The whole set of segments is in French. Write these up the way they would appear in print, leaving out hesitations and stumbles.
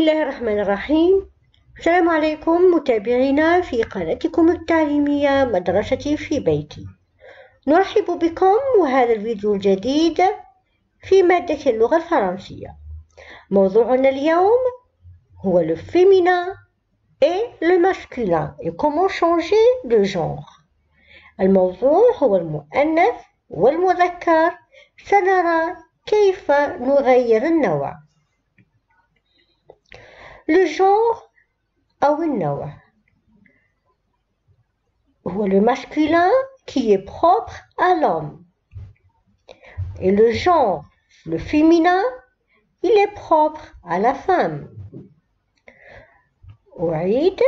الله الرحمن الرحيم. السلام عليكم متابعينا في قناتكم التعليمية مدرستي في بيتي. نرحب بكم وهذا الفيديو الجديد في مادة اللغة الفرنسية. موضوعنا اليوم هو le féminin et le masculin et comment changer de genre. الموضوع هو المؤنث والمذكر. سنرى كيف نغير النوع. Le genre أو النوع هو le masculin qui est propre à l'homme. Et le genre, le féminin, il est propre à la femme. أعيد.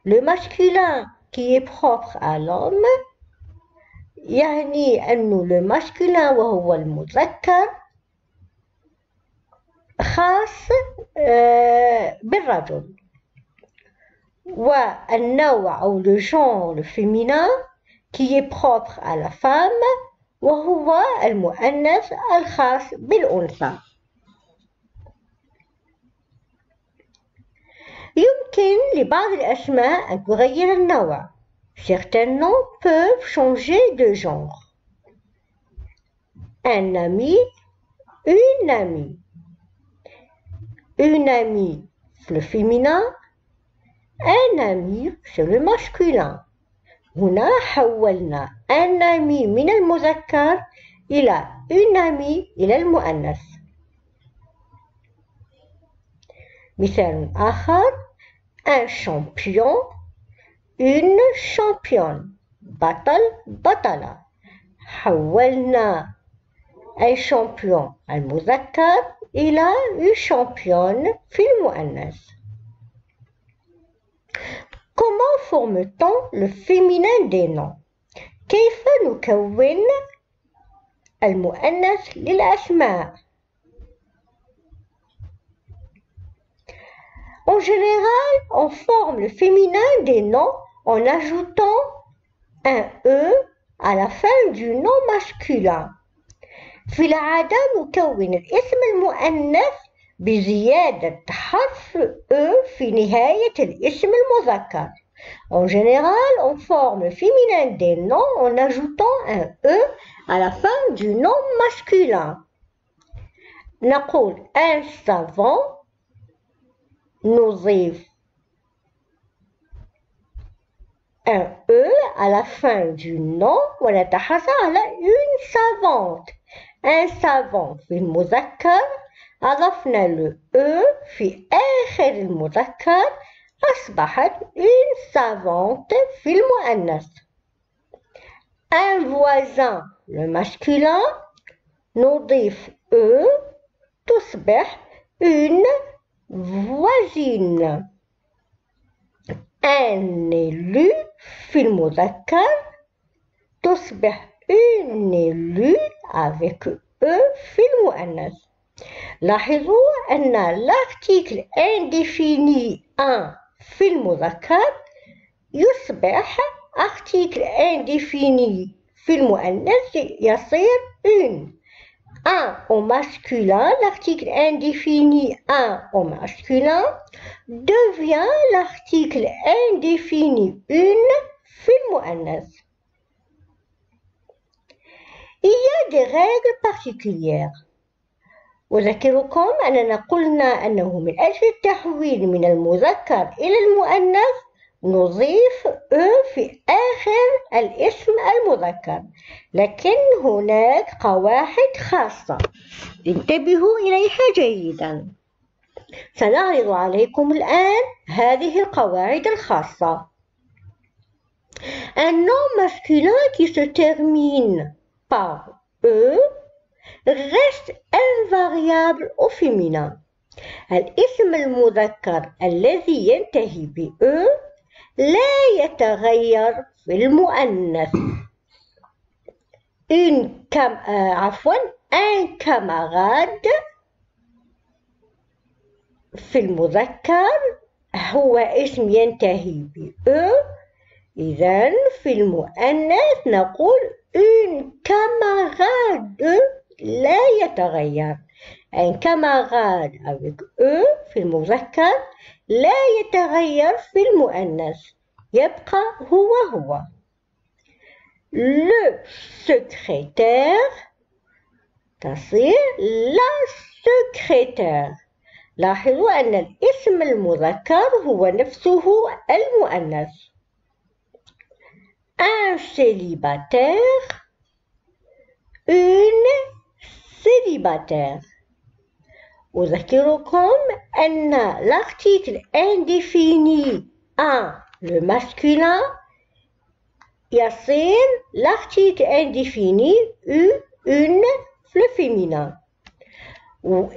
Le masculin qui est propre à l'homme يعني أنه le masculin وهو المذكر خاص بالرجل، والنوع أو le genre le féminin qui est propre à la femme وهو المؤنث الخاص بالأنثى. يمكن لبعض الأسماء أن تغير النوع. Certains noms peuvent changer de genre. Un ami, une amie. Une amie, c'est le féminin. Un ami, c'est le masculin. هنا حولنا un ami من المذكر إلى une amie إلى المؤنث. مثال آخر: un champion, une championne. بطل، بطلة. حولنا un champion المذكر إلى une championne في المؤنث. Comment forme-t-on le féminin des noms? كيف نكون المؤنث للأسماء؟ En général, on forme le féminin des noms en ajoutant un E à la fin du nom masculin. في العادة نكون الاسم المؤنث بزيادة حرف E في نهاية الاسم المذكر. En général, on forme le féminin des noms en ajoutant un E à la fin du nom masculin. نقول un savant، نضيف un E à la fin du nom ونتحدث على une savante. Un savant في المذكر أضفنا له E في آخر المذكر أصبحت une savante في المؤنث. Un voisin le masculin نضيف E تصبح une voisine. Un élu في المذكر تصبح une élue avec E في المؤنث. لاحظوا أن l'article indéfini un في المذكر يصبح article indéfini في المؤنث يصير une. Un au masculin, l'article indéfini un au masculin devient l'article indéfini une في المؤنث. Il y a des règles particulières. أذكركم أننا قلنا أنه من أجل التحويل من المذكر إلى المؤنث نضيف E في آخر الاسم المذكر، لكن هناك قواعد خاصة انتبهوا إليها جيدا. سنعرض عليكم الآن هذه القواعد الخاصة. Un nom masculin qui se termine par E reste invariable au féminin. الاسم المذكر الذي ينتهي ب E لا يتغير في المؤنث. un camarade في المذكر هو اسم ينتهي ب E. إذن في المؤنث نقول une camarade لا يتغير. un camarade avec E في المذكر لا يتغير في المؤنث، يبقى هو. le secrétaire تصير la secrétaire. لاحظوا أن الاسم المذكر هو نفسه المؤنث. un célibataire une célibataire. أذكركم أن l'article indéfini un le masculin يصير l'article indéfini une le féminin.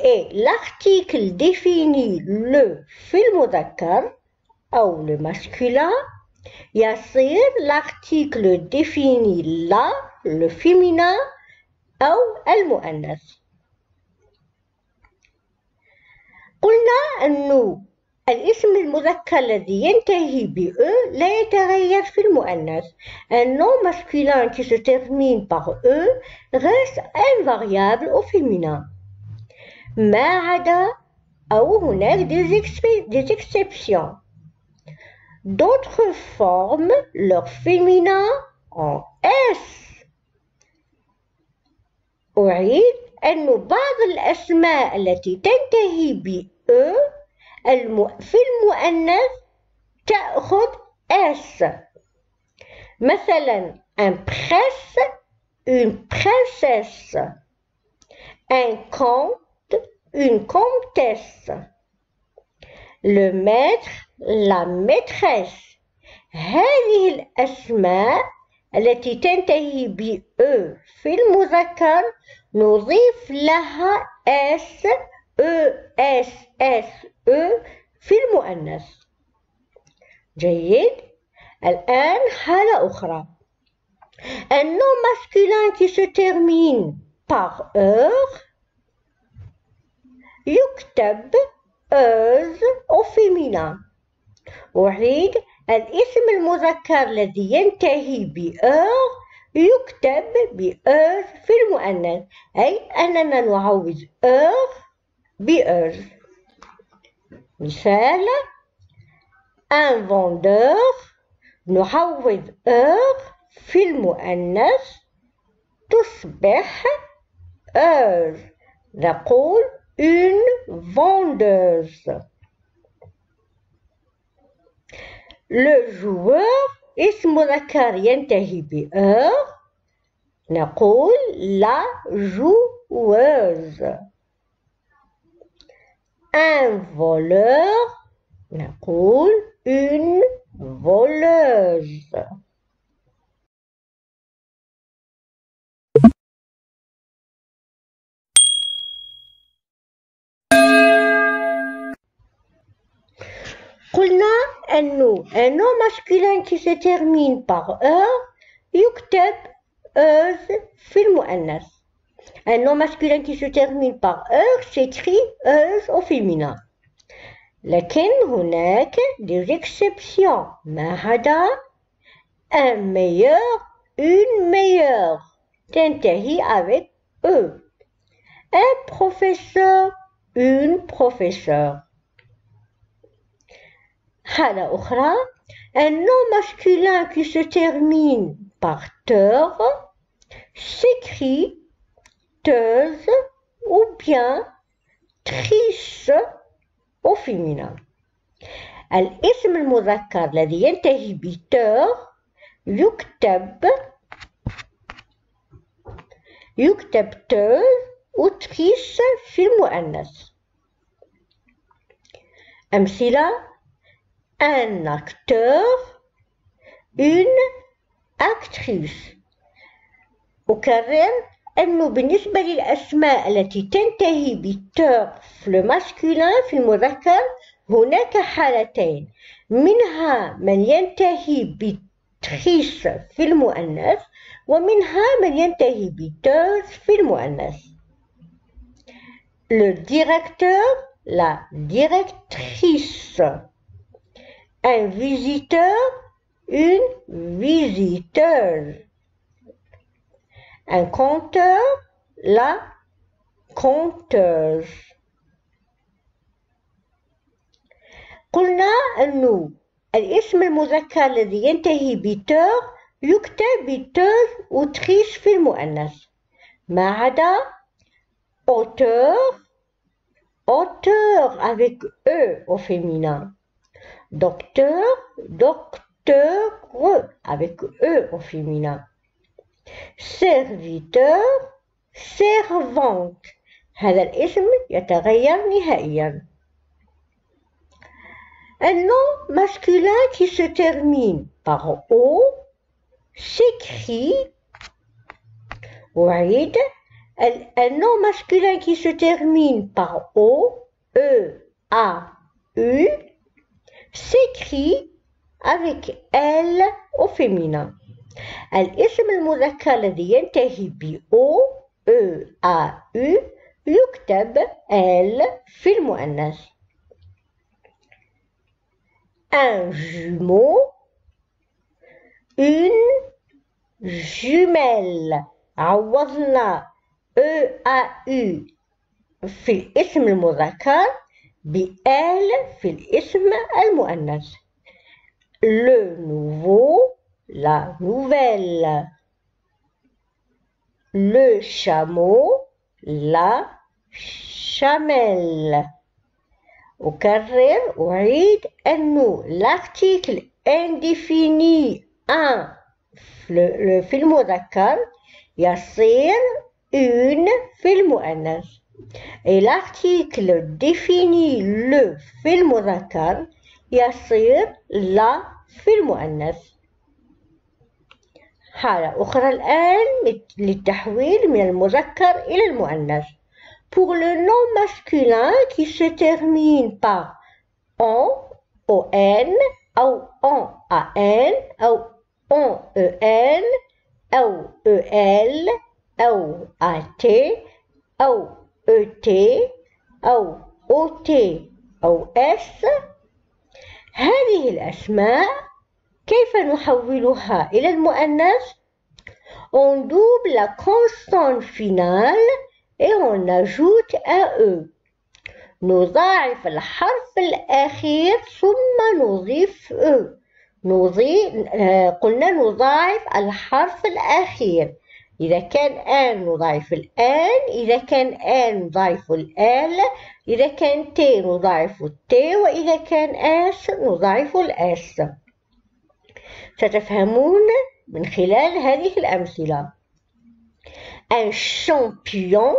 Et l'article défini le في المذكر أو le masculin يصير l'article défini la le féminin أو المؤنث. قلنا أنه الاسم المذكر الذي ينتهي ب E لا يتغير في المؤنث. Un nom masculin qui se termine par E reste invariable au féminin. ما عدا أو هناك des exceptions. D'autres forment leur féminin en S. أعيد أن بعض الأسماء التي تنتهي ب E في المؤنث تأخذ S. مثلا un prince une princesse, un comte une comtesse, le maître la maîtresse. هذه الأسماء التي تنتهي ب E في المذكر نضيف لها S E في المؤنث. جيد. الآن حالة أخرى. Un nom masculin qui se termine par heure يكتب euse au féminin. أعيد الاسم المذكر الذي ينتهي ب heure يكتب ب euse في المؤنث، أي أننا نعوض heure ب euse. مثال un vendeur نعوض heure في المؤنث تصبح heure. نقول une vendeuse. Le joueur اسم مذكر ينتهي ب heure نقول la joueuse. Un voleur نقول une voleuse. قلنا أنه un nom masculin qui se termine par heure يكتب euse في المؤنث. Un nom masculin qui se termine par heure s'écrit euse au féminin. لكن هناك des exceptions. ما عدا un meilleur une meilleure تنتهي avec E. Un professeur une professeure. حالة أخرى un nom masculin qui se termine par teur s'écrit teuse ou bien triche au féminin. الاسم المذكر الذي ينتهي ب teur يكتب teuse و triche في المؤنث. أمثلة un acteur une actrice. أكرر أنه بالنسبة للأسماء التي تنتهي بالتور في الماسكولين في المذكر هناك حالتين، منها من ينتهي بتريس في المؤنث ومنها من ينتهي بتوز في المؤنث. Le directeur, la directrice. Un visiteur, une visiteuse. Un conteur, la conteuse. قلنا أنه الاسم المذكر الذي ينتهي بتر يكتب بتر وتخيش في المؤنث ما عدا auteur, auteur avec E au féminin, docteur, docteur avec E au féminin, serviteur, servante. هذا الاسم يتغير نهائيا. Un nom masculin qui se termine par O s'écrit, وعيد, un nom masculin qui se termine par O, E, A, U, s'écrit avec L au féminin. الاسم المذكر الذي ينتهي ب O, E, A, U يكتب L في المؤنث. Un jumeau, une jumelle. عوضنا EAU في الاسم المذكر بL في الاسم المؤنث. Le nouveau, la nouvelle. Le chameau, la chamelle. أكرر أعيد أنه l'article indéfini 1 في المذكر يصير une في المؤنث et l'article défini le في المذكر يصير la في المؤنث. حالة أخرى الآن للتحويل من المذكر إلى المؤنث. Pour le nom masculin qui se termine par on, on, أو on, an, أو on, en, أو el, أو at, أو et, أو ot, أو s. هذه الأسماء كيف نحولها إلى المؤنث؟ On double la consonne finale et on ajoute un E. نضاعف الحرف الأخير ثم نضيف E. قلنا نضاعف الحرف الأخير. إذا كان آن نضاعف الآن، إذا كان آن نضاعف الآل، إذا كان ت نضاعف الت، وإذا كان آس نضاعف الآس. ستفهمون من خلال هذه الأمثلة. Un champion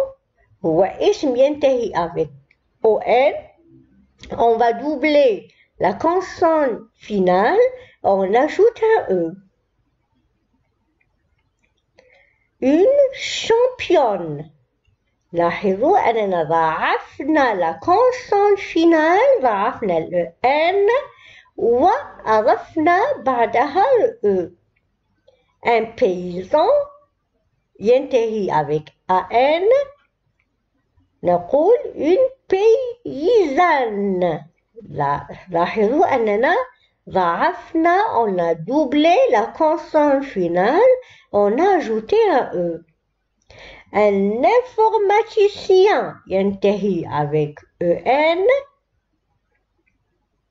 هو اسم ينتهي avec ON. On va doubler la consonne finale, on ajoute un E. Une championne. لاحظوا أننا ضاعفنا la consonne finale، ضاعفنا ال N وأضفنا بعدها ال E. Un paysan ينتهي avec AN، نقول une paysanne. لاحظوا أننا ضاعفنا، on a doublé la consonne finale, on a ajouté un E. Un informaticien ينتهي avec EN،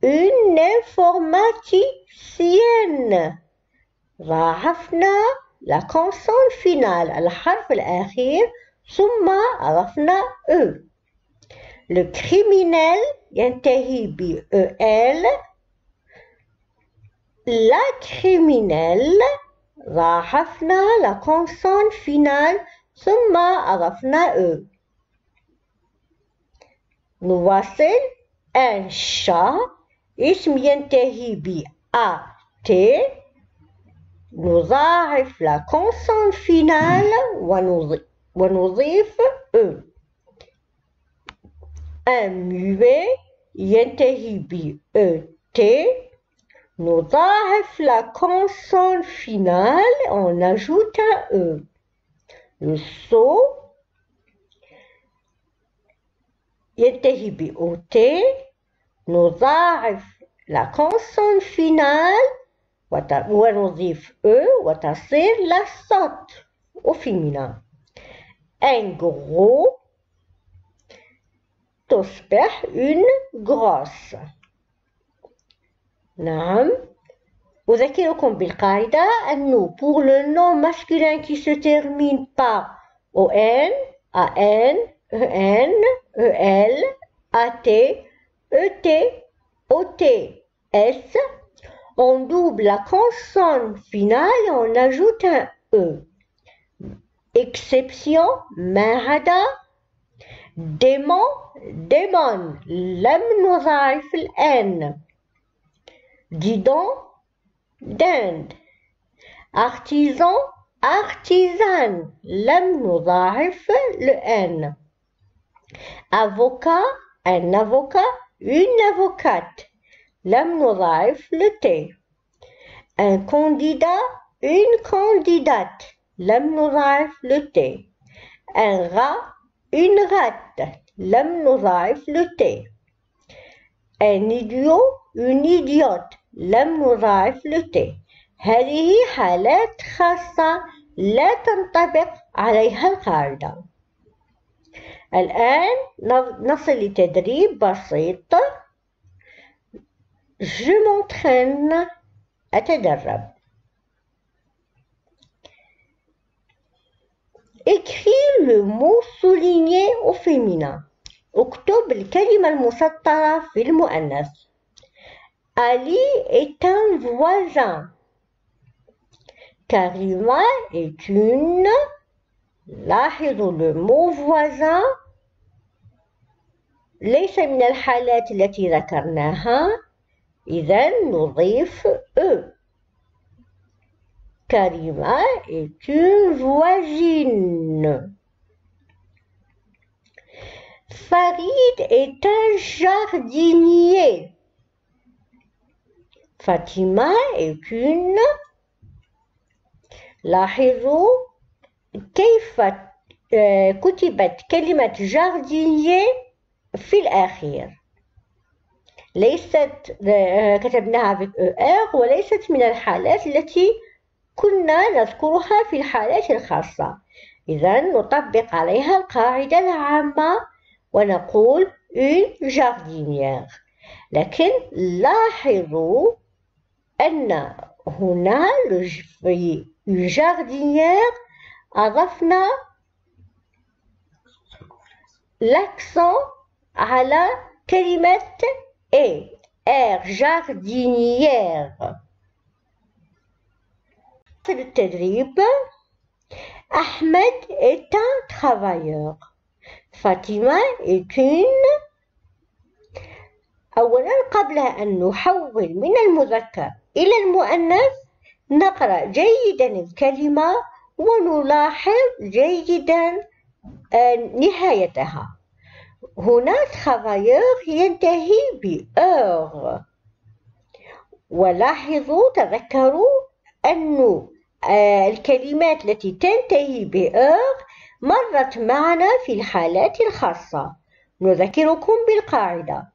une informaticienne. ضاعفنا la consonne finale، الحرف الأخير، ثم أضفنا E. Le criminel ينتهي ب EL، la criminelle. ضاعفنا la consonne finale ثم أضفنا E. نواصل. un chat اسم ينتهي ب AT، نضاعف la consonne finale ونضيف E. un muet ينتهي ب ET، نضاعف la consonne finale, on ajoute un E. Le sot ينتهي ب OT، نضاعف la consonne finale ونضيف E وتصير la sotte au féminin. Un gros تصبح une grosse. نعم. أذكركم بالقاعدة أنه pour le nom masculin qui se termine par on, an, en, el, at, et, ot, s, on double la consonne finale et on ajoute un e. Exception ما عدا démon, démon لم نضاعف الان. Didon, dinde. Artisan, artisane لم نضاعف الان. Avocat, un avocat, une avocate لم نضاعف le t. Un candidat, une candidate لم نضاعف le t. Un rat, une rate لم نضاعف le t. Un idiot, une idiote لم نضاعف le t. هذه حالات خاصة لا تنطبق عليها القاعدة. الآن نصل لتدريب بسيط. Je m'entraîne. أتدرب. Écris le mot souligné au féminin. اكتب الكلمة المسطرة في المؤنث. Ali est un voisin. Karima est une. لاحظوا le mot voisin ليس من الحالات التي ذكرناها، إذن نضيف e. Karima est une voisine. Farid est un jardinier. Fatima est une. لاحظوا كيف كتبت كلمة جاردينيي في الأخير. ليست كتبناها بالER وليست من الحالات التي كنا نذكرها في الحالات الخاصة. إذن نطبق عليها القاعدة العامة ونقول une jardinière. لكن لاحظوا أن هنا في jardinière أضفنا l'accent على كلمة air jardinière. في التدريب Ahmed est un travailleur. Fatima est une. أولا قبل أن نحول من المذكر إلى المؤنث نقرأ جيدا الكلمة ونلاحظ جيدا نهايتها. هنا travailleur ينتهي بأر. ولاحظوا تذكروا أن الكلمات التي تنتهي بأر مرت معنا في الحالات الخاصة. نذكركم بالقاعدة.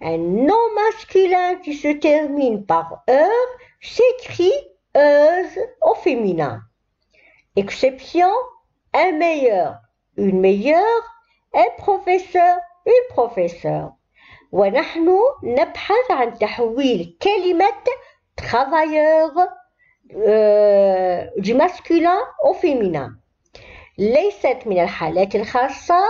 Un nom masculin qui se termine par heure s'écrit euse au féminin. Exception, un meilleur, une meilleure, un professeur, une professeure. ونحن نبحث عن تحويل كلمة travailleur du masculin au féminin. ليست من الحالات الخاصة،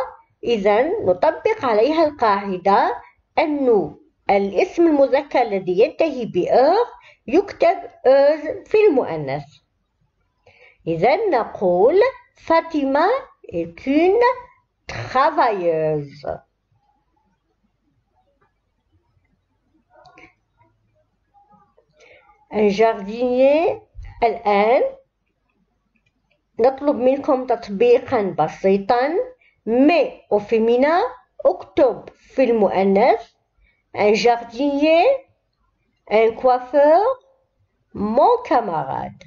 إذن نطبق عليها القاعدة أن الاسم المذكر الذي ينتهي بأر يكتب أز في المؤنث. إذن نقول فاطمة est une travailleuse. Un jardinier. الآن نطلب منكم تطبيقا بسيطا mais au féminin اكتب في المؤنث un jardinier, un coiffeur, mon camarade.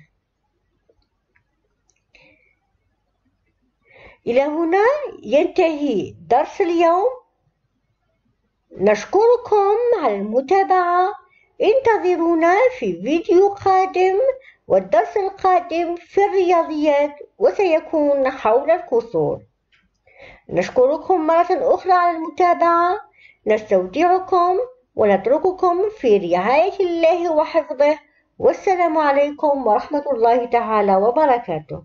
إلى هنا ينتهي درس اليوم. نشكركم على المتابعة. انتظرونا في فيديو قادم، والدرس القادم في الرياضيات وسيكون حول الكسور. نشكركم مرة أخرى على المتابعة. نستودعكم ونترككم في رعاية الله وحفظه، والسلام عليكم ورحمة الله تعالى وبركاته.